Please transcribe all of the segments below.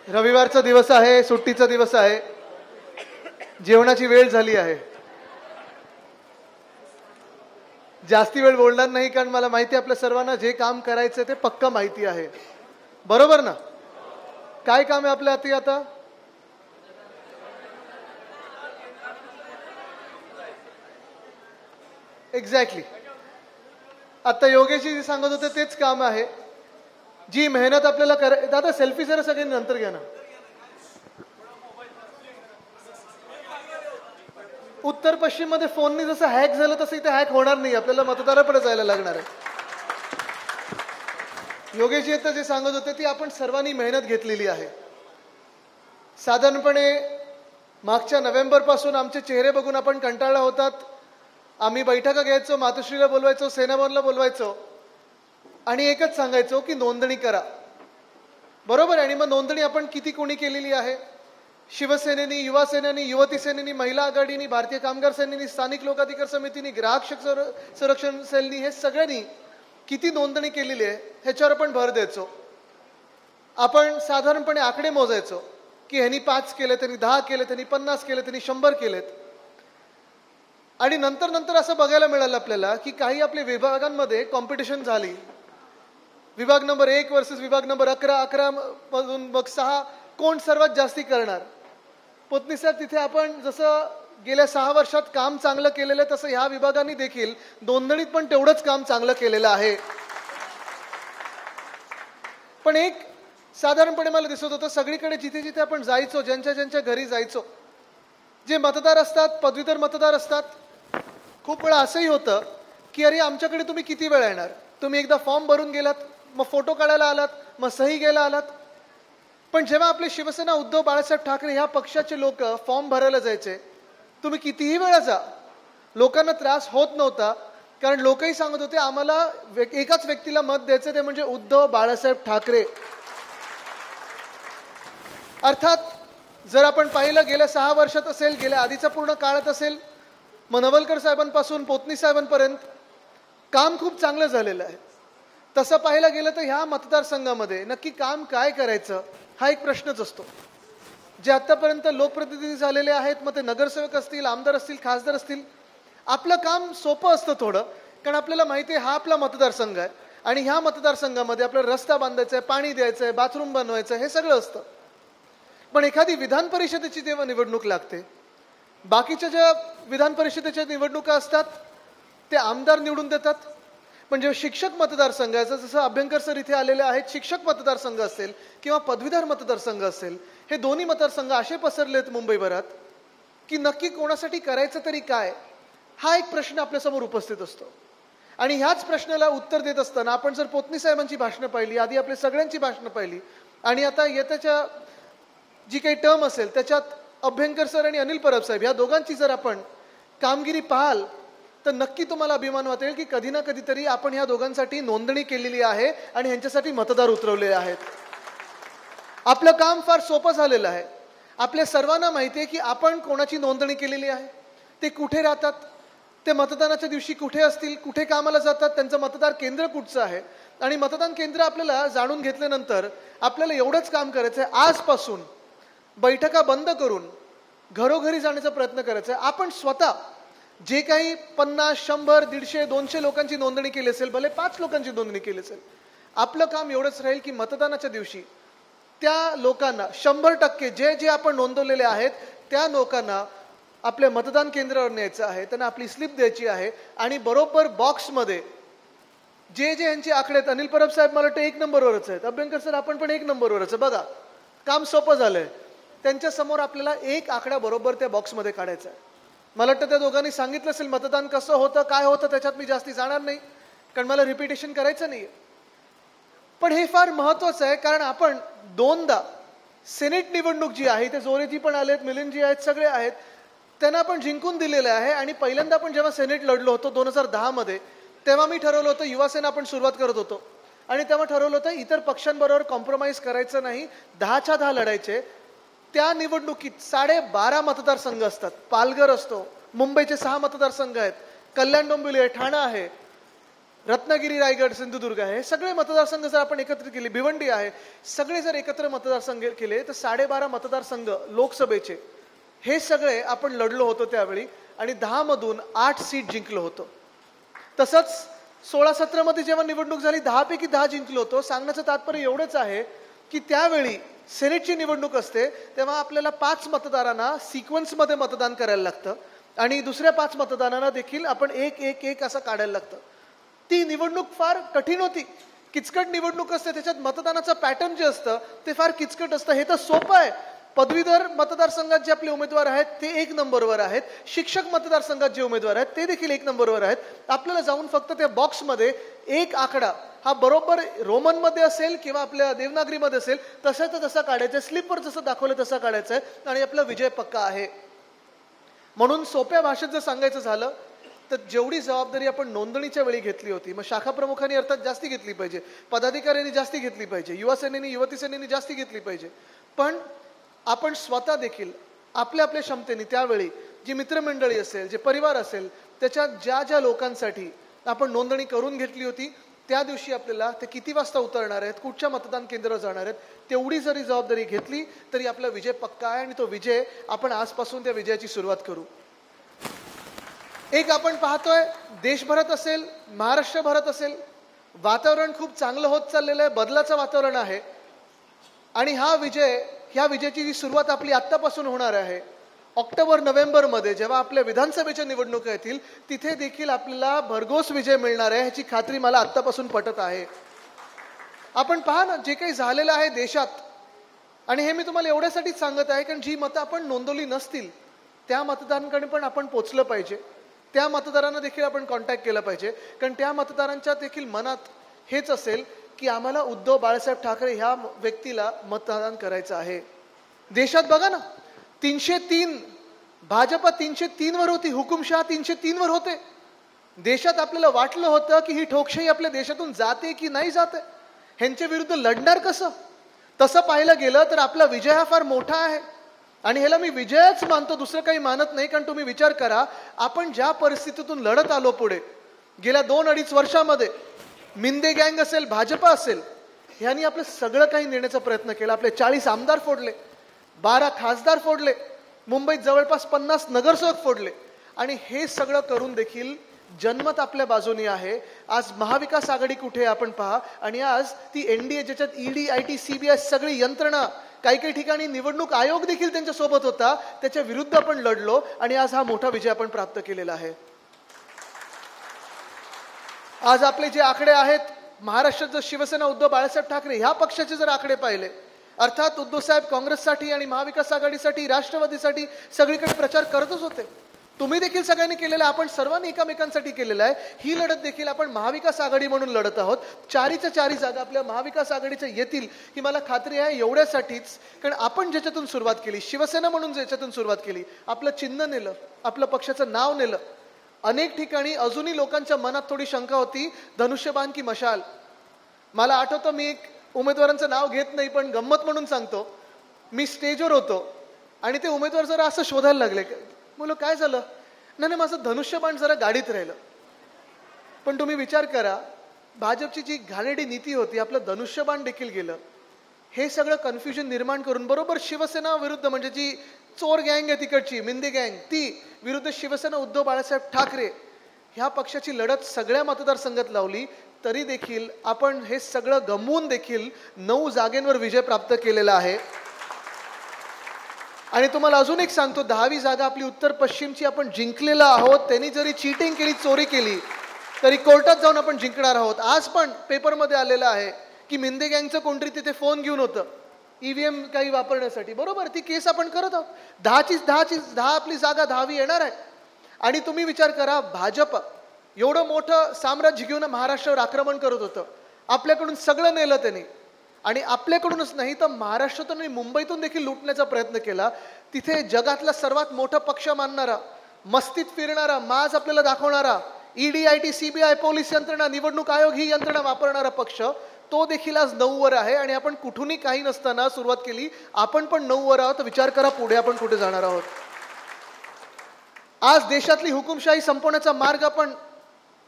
रविवारचा दिवस आहे, सुट्टीचा दिवस आहे, जेवणाची वेळ झाली आहे. जास्ती वेळ बोलणार नाही कारण मला माहिती आहे आपल्या सर्वांना जे काम करायचं ते पक्का माहिती आहे. बरोबर ना? काय काम आहे आपल्या हाती आता? एक्झॅक्टली. आता योगेशजी जे सांगत होते तेच काम आहे. जी मेहनत आपल्याला दादा सेल्फी जरा सगळ्यांनी नंतर घ्या ना. उत्तर पश्चिम मध्ये फोननी जसं हॅक झालं तसं इथे हॅक होणार नाही. आपल्याला मतदाराकडे जायला लागणार आहे. योगेशजी आता जे सांगत होते ती आपण सर्वांनी मेहनत घेतलेली आहे. साधारणपणे मागच्या नोव्हेंबर पासून आमचे चेहरे बघून आपण कंटाळला होतात. आम्ही बैठका घ्यायचो, मातोश्रीला बोलवायचो, सेनाभवनला बोलवायचो आणि एकच सांगायचो की नोंदणी करा. बरोबर आहे. आणि मग नोंदणी आपण किती कोणी केलेली आहे? शिवसेनेनी, युवा सेनेनी, युवती सेनेनी, महिला आघाडीनी, भारतीय कामगार सेनेनी, स्थानिक लोकाधिकार समितीनी, ग्राहक संरक्षण सेलनी, हे सगळ्यांनी किती नोंदणी केलेली आहे ह्याच्यावर आपण भर द्यायचो. आपण साधारणपणे आकडे मोजायचो की ह्यांनी 5 केले, त्यांनी 10 केले, त्यांनी 50 केले, त्यांनी 100 केलेत. आणि नंतर नंतर असं बघायला मिळालं आपल्याला की काही आपल्या विभागांमध्ये कॉम्पिटिशन झाली. विभाग नंबर 1 वर्सेस विभाग नंबर 11, 11 मधून मग 6, कोण सर्वात जास्ती करणार. पोतनी साहेब, तिथे आपण जसं गेल्या 6 वर्षात काम चांगलं केलेलं आहे तसं ह्या विभागांनी देखील नोंदणीत पण तेवढंच काम चांगलं केलेलं आहे. पण एक साधारणपणे मला दिसत होतं सगळीकडे जिथे जिथे आपण जायचो, ज्यांच्या ज्यांच्या घरी जायचो, जे मतदार असतात, पदवीधर मतदार असतात, खूप वेळा असंही होतं की अरे आमच्याकडे तुम्ही किती वेळा येणार? तुम्ही एकदा फॉर्म भरून गेलात, मग फोटो काढायला आलात, मग सही घ्यायला आलात. पण जेव्हा आपले शिवसेना उद्धव बाळासाहेब ठाकरे ह्या पक्षाचे लोक फॉर्म भरायला जायचे, तुम्ही कितीही वेळा जा, लोकांना त्रास होत नव्हता. कारण लोकही सांगत होते आम्हाला एकाच व्यक्तीला मत द्यायचं, ते म्हणजे उद्धव बाळासाहेब ठाकरे. अर्थात जर आपण पाहिलं गेल्या 6 वर्षात असेल, गेल्या आधीचा पूर्ण काळात असेल, मग नवलकर साहेबांपासून पोतनी साहेबांपर्यंत काम खूप चांगलं झालेलं आहे. तसं पाहायला गेलं तर ह्या मतदारसंघामध्ये नक्की काम काय करायचं हा एक प्रश्नच असतो. जे आतापर्यंत लोकप्रतिनिधी झालेले आहेत, मग ते नगरसेवक असतील, आमदार असतील, खासदार असतील, आपलं काम सोपं असतं थोडं. कारण आपल्याला माहिती आहे हा आपला मतदारसंघ आहे आणि ह्या मतदारसंघामध्ये आपल्याला रस्ता बांधायचा आहे, पाणी द्यायचं आहे, बाथरूम बनवायचं आहे, हे सगळं असतं. पण एखादी विधान परिषदेची जेव्हा निवडणूक लागते, बाकीच्या ज्या विधान परिषदेच्या निवडणुका असतात ते आमदार निवडून देतात. पण जेव्हा शिक्षक मतदारसंघाचं, जसं अभ्यंकर सर इथे आलेले आहेत, शिक्षक मतदारसंघ असेल किंवा पदवीधर मतदारसंघ असेल, हे दोन्ही मतदारसंघ असे पसरलेत मुंबईभरात की नक्की कोणासाठी करायचं तरी काय, हा एक प्रश्न आपल्यासमोर उपस्थित असतो. आणि ह्याच प्रश्नाला उत्तर देत असताना आपण जर पोतनी साहेबांची भाषणं पाहिली, आधी आपल्या सगळ्यांची भाषणं पाहिली आणि आता येत्याच्या जी काही टर्म असेल त्याच्यात अभ्यंकर सर आणि अनिल परब साहेब या दोघांची जर आपण कामगिरी पाहाल तर नक्की तुम्हाला अभिमान वाटेल की कधी ना कधीतरी आपण ह्या दोघांसाठी नोंदणी केलेली आहे आणि ह्यांच्यासाठी मतदार उतरवले आहेत. आपलं काम फार सोपं झालेलं आहे. आपल्या सर्वांना माहिती आहे की आपण कोणाची नोंदणी केलेली आहे, ते कुठे राहतात, ते मतदानाच्या दिवशी कुठे असतील, कुठे कामाला जातात, त्यांचं मतदार केंद्र कुठचं आहे. आणि मतदान केंद्र आपल्याला जाणून घेतल्यानंतर आपल्याला एवढंच काम करायचं आहे, आजपासून बैठका बंद करून घरोघरी जाण्याचा प्रयत्न करायचा आहे. आपण स्वतः जे काही 50, 100, 150, 200 लोकांची नोंदणी केली असेल, भले 5 लोकांची नोंदणी केली असेल, आपलं काम एवढंच राहील की मतदानाच्या दिवशी त्या लोकांना 100% जे जे आपण नोंदवलेले आहेत त्या लोकांना आपल्या मतदान केंद्रावर न्यायचं आहे, त्यांना आपली स्लिप द्यायची आहे आणि बरोबर बॉक्समध्ये जे जे यांचे आकडे आहेत, अनिल परब साहेब मला वाटतं 1 नंबरवरच आहेत, अभ्यंकर सर आपण पण 1 नंबरवरच आहे. बघा काम सोपं झालंय. त्यांच्या समोर आपल्याला एक आकडा बरोबर त्या बॉक्समध्ये काढायचा आहे. मला वाटतं त्या दोघांनी सांगितलं असेल मतदान कसं होतं, काय होतं, त्याच्यात मी जास्ती जाणार नाही कारण मला रिपिटेशन करायचं नाही. पण हे फार महत्वाचं आहे कारण आपण 2दा सेनेट निवडणूक जी आहे, ते जोरेजी पण आलेत, मिलिंदजी आहेत, सगळे आहेत, त्यांना आपण जिंकून दिलेलं आहे. आणि पहिल्यांदा आपण जेव्हा सेनेट लढलो होतो 2010 मध्ये, तेव्हा मी ठरवलं होतं युवासेना आपण सुरुवात करत होतो आणि तेव्हा ठरवलं होतं इतर पक्षांबरोबर कॉम्प्रोमाइज करायचं नाही, 10च्या 10 लढायचे. त्या निवडणुकीत 12.5 मतदारसंघ असतात. पालघर असतो, मुंबईचे 6 मतदारसंघ आहेत, कल्याण डोंबिवली आहे, ठाणा आहे, रत्नागिरी, रायगड, सिंधुदुर्ग आहे, सगळे मतदारसंघ जर आपण एकत्रित केले, भिवंडी आहे, सगळे जर एकत्र मतदारसंघ केले तर 12.5 मतदारसंघ लोकसभेचे हे सगळे आपण लढलो होतो त्यावेळी आणि 10 मधून 8 सीट जिंकलो होतो. तसंच 16-17 मध्ये जेव्हा निवडणूक झाली 10 पैकी 10 जिंकलो होतो. सांगण्याचं तात्पर्य एवढंच आहे की त्यावेळी सेनेटची निवडणूक असते तेव्हा आपल्याला 5 मतदारांना सिक्वेन्समध्ये मतदान करायला लागतं आणि दुसऱ्या 5 मतदारांना देखील आपण एक एक एक असं काढायला लागतं. ती निवडणूक फार कठीण होती, किचकट निवडणूक असते, त्याच्यात मतदानाचं पॅटर्न जे असतं ते फार किचकट असतं. हे तर सोपं आहे. पदवीधर मतदारसंघात जे आपले उमेदवार आहेत ते 1 नंबरवर आहेत, शिक्षक मतदारसंघात जे उमेदवार आहेत ते देखील 1 नंबरवर आहेत. आपल्याला जाऊन फक्त त्या बॉक्समध्ये एक आकडा हा बरोबर रोमनमध्ये असेल किंवा आपल्या देवनागरीमध्ये असेल तसाचा तसा काढायचा आहे, स्लिपवर जसं दाखवलं तसा काढायचा आहे आणि आपला विजय पक्का आहे. म्हणून सोप्या भाषेत जर सांगायचं झालं तर जेवढी जबाबदारी आपण नोंदणीच्या वेळी घेतली होती, मग शाखा प्रमुखांनी अर्थात जास्ती घेतली पाहिजे, पदाधिकाऱ्यांनी जास्ती घेतली पाहिजे, युवा सेनेनी युवती सेनेनी जास्ती घेतली पाहिजे, पण आपण स्वतः देखील आपल्या आपल्या क्षमतेने त्यावेळी जी मित्रमंडळी असेल, जे परिवार असेल, त्याच्यात ज्या ज्या लोकांसाठी आपण नोंदणी करून घेतली होती त्या दिवशी आपल्याला ते किती वाजता उतरणार आहेत, कुठच्या मतदान केंद्रावर जाणार आहेत, तेवढी जरी जबाबदारी घेतली तरी आपला विजय पक्का आहे आणि तो विजय आपण आजपासून त्या विजयाची सुरुवात करू. एक आपण पाहतोय देशभरात असेल, महाराष्ट्रभरात असेल, वातावरण खूप चांगलं होत चाललेलं आहे, बदलाचं वातावरण आहे आणि ह्या विजयाची जी सुरुवात आपली आत्तापासून होणार आहे. ऑक्टोबर-नोव्हेंबरमध्ये जेव्हा आपल्या विधानसभेच्या निवडणुका येतील तिथे देखील आपल्याला भरघोस विजय मिळणार आहे ह्याची खात्री मला आत्तापासून पटत आहे. आपण पहा ना जे काही झालेलं आहे देशात, आणि हे मी तुम्हाला एवढ्यासाठीच सांगत आहे कारण जी मतं आपण नोंदवली नसतील त्या मतदारांकडे पण आपण पोचलं पाहिजे, त्या मतदारांना देखील आपण कॉन्टॅक्ट केलं पाहिजे, कारण त्या मतदारांच्या देखील मनात हेच असेल की आम्हाला उद्धव बाळासाहेब ठाकरे ह्या व्यक्तीला मतदान करायचं आहे. देशात बघा ना 303, भाजपा 303 वर होती, हुकुमशहा 303 वर होते. देशात आपल्याला वाटलं होतं की ही ठोकशाही आपल्या देशातून जाते की नाही जाते, ह्यांच्या विरुद्ध लढणार कसं. तसं पाहायला गेलं तर आपला विजय हा फार मोठा आहे आणि ह्याला मी विजयच मानतो, दुसरं काही मानत नाही. कारण तुम्ही विचार करा, आपण ज्या परिस्थितीतून लढत आलो पुढे गेल्या 2-2.5 वर्षामध्ये, मिंदे गँग असेल, भाजपा असेल, ह्यांनी आपलं सगळं काही नेण्याचा प्रयत्न केला. आपले 40 आमदार फोडले, 12 खासदार फोडले, मुंबईत जवळपास 50 नगरसेवक फोडले आणि हे सगळं करून देखील जनमत आपल्या बाजूनी आहे. आज महाविकास आघाडी कुठे आपण पहा आणि आज ती NDA ज्याच्यात ED, IT, CBI सगळी यंत्रणा, काही ठिकाणी निवडणूक आयोग देखील त्यांच्या सोबत होता, त्याच्या विरुद्ध आपण लढलो आणि आज हा मोठा विजय आपण प्राप्त केलेला आहे. आज आपले जे आकडे आहेत, महाराष्ट्रात जर शिवसेना उद्धव बाळासाहेब ठाकरे ह्या पक्षाचे जर आकडे पाहिले, अर्थात उद्धव साहेब काँग्रेससाठी आणि महाविकास आघाडीसाठी, राष्ट्रवादीसाठी सगळीकडे प्रचार करतच होते. तुम्ही देखील सगळ्यांनी केलेला, आपण सर्वांनी एकमेकांसाठी केलेला आहे. ही लढत देखील आपण महाविकास आघाडी म्हणून लढत आहोत. 4च्या 4 जागा आपल्या महाविकास आघाडीच्या येतील ही मला खात्री आहे. एवढ्यासाठीच कारण आपण ज्याच्यातून सुरुवात केली, शिवसेना म्हणून ज्याच्यातून सुरुवात केली, आपलं चिन्ह नेलं, आपलं पक्षाचं नाव नेलं. अनेक ठिकाणी अजूनही लोकांच्या मनात थोडी शंका होती, धनुष्यबाण की मशाल. मला आठवतं, मी एक उमेदवारांचं नाव घेत नाही पण गंमत म्हणून सांगतो, मी स्टेजवर होतो आणि ते उमेदवार जरा असं शोधायला लागले. बोलो काय झालं, नाही माझं धनुष्यबाण जरा गाडीत राहिलं. पण तुम्ही विचार करा, भाजपची जी घाणेरडी नीती होती, आपलं धनुष्यबाण देखील गेलं. हे सगळं कन्फ्युजन निर्माण करून बरोबर शिवसेना विरुद्ध, म्हणजे जी चोर गँग आहे तिकडची, मिंदे गँग, ती विरुद्ध शिवसेना उद्धव बाळासाहेब ठाकरे ह्या पक्षाची लढत सगळ्या मतदारसंघात लावली. तरी देखील आपण हे सगळं गमवून देखील 9 जागेंवर विजय प्राप्त केलेला आहे. आणि तुम्हाला अजून एक सांगतो, 10वी जागा आपली उत्तर पश्चिमची आपण जिंकलेला आहोत. त्यांनी जरी चीटिंग केली, चोरी केली, तरी कोर्टात जाऊन आपण जिंकणार आहोत. आज पण पेपरमध्ये आलेलं आहे की मिंदे गँगचं कोणतरी तिथे फोन घेऊन होतं EVM काही वापरण्यासाठी. बरोबर, ती केस आपण करत आहोत. 10 आपली जागा 10वी येणार आहे. आणि तुम्ही विचार करा, भाजप एवढं मोठं साम्राज्य घेऊन महाराष्ट्रावर आक्रमण करत होतं, आपल्याकडून सगळं नेलं त्यांनी. आणि आपल्याकडूनच नाही तर महाराष्ट्रातून आणि मुंबईतून देखील लुटण्याचा प्रयत्न केला. तिथे जगातला सर्वात मोठा पक्ष मानणारा, मस्तीत फिरणारा, माज आपल्याला दाखवणारा, ED, IT, CBI, पोलीस यंत्रणा, निवडणूक आयोग ही यंत्रणा वापरणारा पक्ष, तो देखील आज 9 वर आहे. आणि आपण कुठूनही काही नसताना सुरुवात केली, आपण पण 9 वर आहोत. विचार करा पुढे आपण कुठे जाणार आहोत. आज देशातली हुकुमशाही संपवण्याचा मार्ग आपण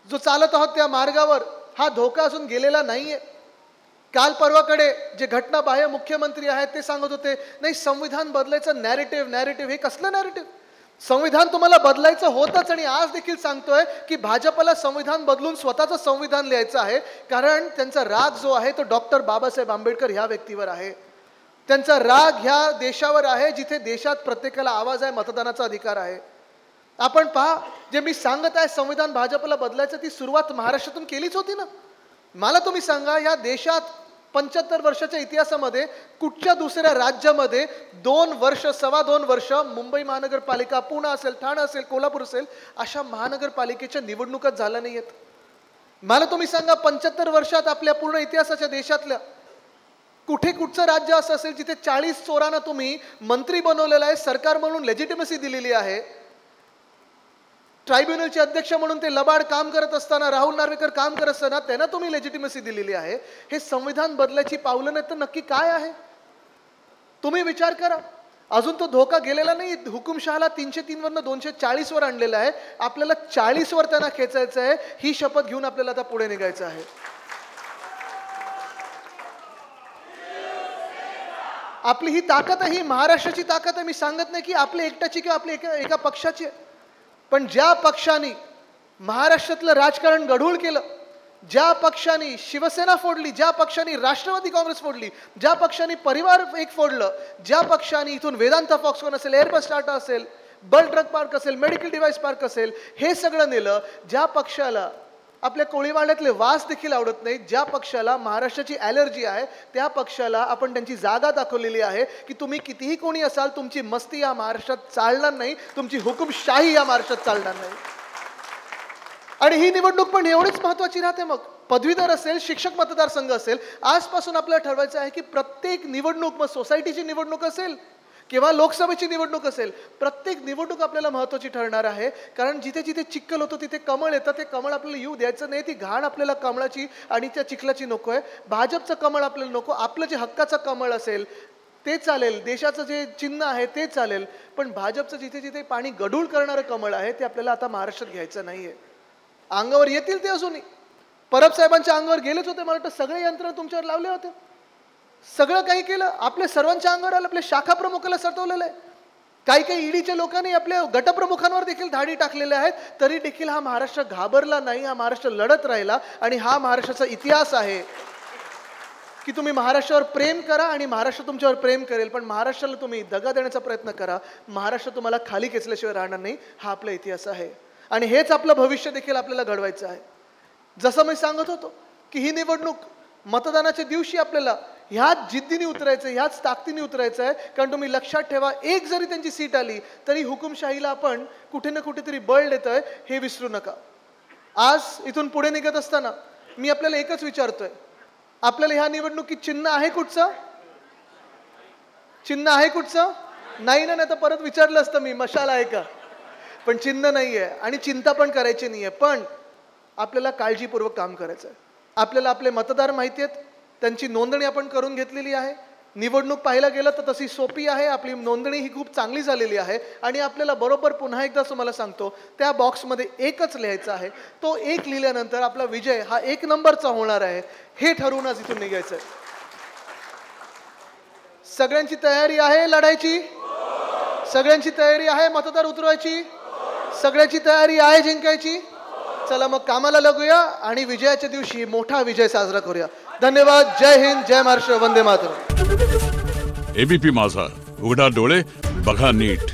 जो चालत आहोत त्या मार्गावर हा धोका अजून गेलेला नाहीये. काल परवाकडे जे घटनाबाह्य मुख्यमंत्री आहेत ते सांगत होते नाही संविधान बदलायचं नॅरेटिव्ह. हे कसलं नॅरेटिव्ह? संविधान तुम्हाला बदलायचं होतच आणि आज देखील सांगतोय की भाजपला संविधान बदलून स्वतःचं संविधान लिहायचं आहे. कारण त्यांचा राग जो आहे तो डॉक्टर बाबासाहेब आंबेडकर ह्या व्यक्तीवर आहे. त्यांचा राग ह्या देशावर आहे जिथे देशात प्रत्येकाला आवाज आहे, मतदानाचा अधिकार आहे. आपण पहा, जे मी सांगत आहे संविधान भाजपला बदलायचं ती सुरुवात महाराष्ट्रातून केलीच होती ना. मला तुम्ही सांगा, या देशात 75 वर्षाच्या इतिहासामध्ये कुठच्या दुसऱ्या राज्यामध्ये 2 वर्ष, 2.25 वर्ष मुंबई महानगरपालिका, पुणे असेल, ठाणे असेल, कोल्हापूर असेल, अशा महानगरपालिकेच्या निवडणुकाच झाल्या नाहीयेत. मला तुम्ही सांगा 75 वर्षात आपल्या पूर्ण इतिहासाच्या देशातल्या कुठचं राज्य असं असेल जिथे 40 चोरांना तुम्ही मंत्री बनवलेलं आहे, सरकार म्हणून लेजिटिमसी दिलेली आहे. ट्रायब्युनलचे अध्यक्ष म्हणून ते लबाड काम करत असताना, राहुल नार्वेकर काम करत असताना त्यांना तुम्ही लेजिटिमसी दिलेली आहे. हे संविधान बदलायची पावलं नाही तर नक्की काय आहे? तुम्ही विचार करा. अजून तो धोका गेलेला नाही. हुकुमशहाला 303 वरनं 240 वर आणलेला आहे. आपल्याला 40 वर त्यांना खेचायचं आहे. ही शपथ घेऊन आपल्याला आता पुढे निघायचं आहे. आपली ही ताकद आहे, ही महाराष्ट्राची ताकद आहे. मी सांगत नाही की आपली एकट्याची किंवा आपली एका पक्षाची आहे. पण ज्या पक्षाने महाराष्ट्रातलं राजकारण गढूळ केलं, ज्या पक्षाने शिवसेना फोडली, ज्या पक्षाने राष्ट्रवादी काँग्रेस फोडली, ज्या पक्षाने परिवार एक फोडलं, ज्या पक्षाने इथून वेदांता फॉक्सकॉन असेल, एअरबस टाटा असेल, बल ड्रग पार्क असेल, मेडिकल डिव्हाइस पार्क असेल, हे सगळं नेलं, ज्या पक्षाला आपल्या कोळीवाड्यातले वास देखील आवडत नाही, ज्या पक्षाला महाराष्ट्राची ॲलर्जी आहे, त्या पक्षाला आपण त्यांची जागा दाखवलेली आहे की तुम्ही कितीही कोणी असाल, तुमची मस्ती या महाराष्ट्रात चालणार नाही, तुमची हुकुमशाही या महाराष्ट्रात चालणार नाही. आणि ही निवडणूक पण एवढीच महत्त्वाची राहते. मग पदवीधर असेल, शिक्षक मतदारसंघ असेल, आजपासून आपल्याला ठरवायचं आहे की प्रत्येक निवडणूक, मग सोसायटीची निवडणूक असेल किंवा लोकसभेची निवडणूक असेल, प्रत्येक निवडणूक आपल्याला महत्त्वाची ठरणार आहे. कारण जिथे जिथे चिखल होतं तिथे कमळ येतं. ते कमळ आपल्याला येऊ द्यायचं नाही. ती घाण आपल्याला कमळाची आणि त्या चिखलाची नको आहे. भाजपचं कमळ आपल्याला नको. आपलं जे हक्काचं कमळ असेल ते चालेल, देशाचं जे चिन्ह आहे ते चालेल, पण भाजपचं जिथे जिथे पाणी गढूळ करणारं कमळ आहे ते आपल्याला आता महाराष्ट्रात घ्यायचं नाहीये. अंगावर येतील ते अजूनही. परब साहेबांच्या अंगावर गेलेच होते. मला वाटतं सगळे यंत्रणा तुमच्यावर लावले होते. सगळं काही केलं. आपल्या सर्वांच्या अंगावर आलं. आपल्या शाखा प्रमुखाला सटवलेलं आहे. काही ईडीच्या लोकांनी आपल्या गटप्रमुखांवर देखील धाडी टाकलेल्या आहेत. तरी देखील हा महाराष्ट्र घाबरला नाही. हा महाराष्ट्र लढत राहिला. आणि हा महाराष्ट्राचा इतिहास आहे की तुम्ही महाराष्ट्रावर प्रेम करा आणि महाराष्ट्र तुमच्यावर प्रेम करेल. पण महाराष्ट्राला तुम्ही दगा देण्याचा प्रयत्न करा, महाराष्ट्र तुम्हाला खाली खेचल्याशिवाय राहणार नाही. हा आपला इतिहास आहे आणि हेच आपलं भविष्य देखील आपल्याला घडवायचं आहे. जसं मी सांगत होतो की ही निवडणूक मतदानाच्या दिवशी आपल्याला ह्याच जिद्दीने उतरायचं, ह्याच ताकदीने उतरायचं आहे. कारण तुम्ही लक्षात ठेवा, एक जरी त्यांची सीट आली तरी हुकुमशाहीला आपण कुठे ना कुठेतरी बळ देतोय, हे विसरू नका. आज इथून पुढे निघत असताना मी आपल्याला एकच विचारतोय, आपल्याला ह्या निवडणुकीत चिन्ह आहे कुठचं? चिन्ह आहे कुठचं? नाही ना. नाही तर परत विचारलं असतं मी, मशाल आहे का? पण चिन्ह नाही आहे आणि चिंता पण करायची नाही आहे. पण आपल्याला काळजीपूर्वक काम करायचं आहे. आपल्याला आपले मतदार माहिती आहेत, त्यांची नोंदणी आपण करून घेतलेली आहे. निवडणूक पाहायला गेलं तर तशी सोपी आहे. आपली नोंदणी ही खूप चांगली झालेली आहे आणि आपल्याला बरोबर पुन्हा एकदा तुम्हाला सांगतो, त्या बॉक्समध्ये एकच लिहायचं आहे. तो एक लिहिल्यानंतर आपला विजय हा 1 नंबरचा होणार आहे, हे ठरवून आज इथून निघायचं आहे. सगळ्यांची तयारी आहे लढायची? सगळ्यांची तयारी आहे मतदार उतरवायची? सगळ्यांची तयारी आहे जिंकायची? चला मग कामाला लागूया आणि विजयाच्या दिवशी मोठा विजय साजरा करूया. धन्यवाद. जय हिंद, जय महाराष्ट्र, वंदे मातरम. एबीपी माझा, उघडा डोळे बघा नीट.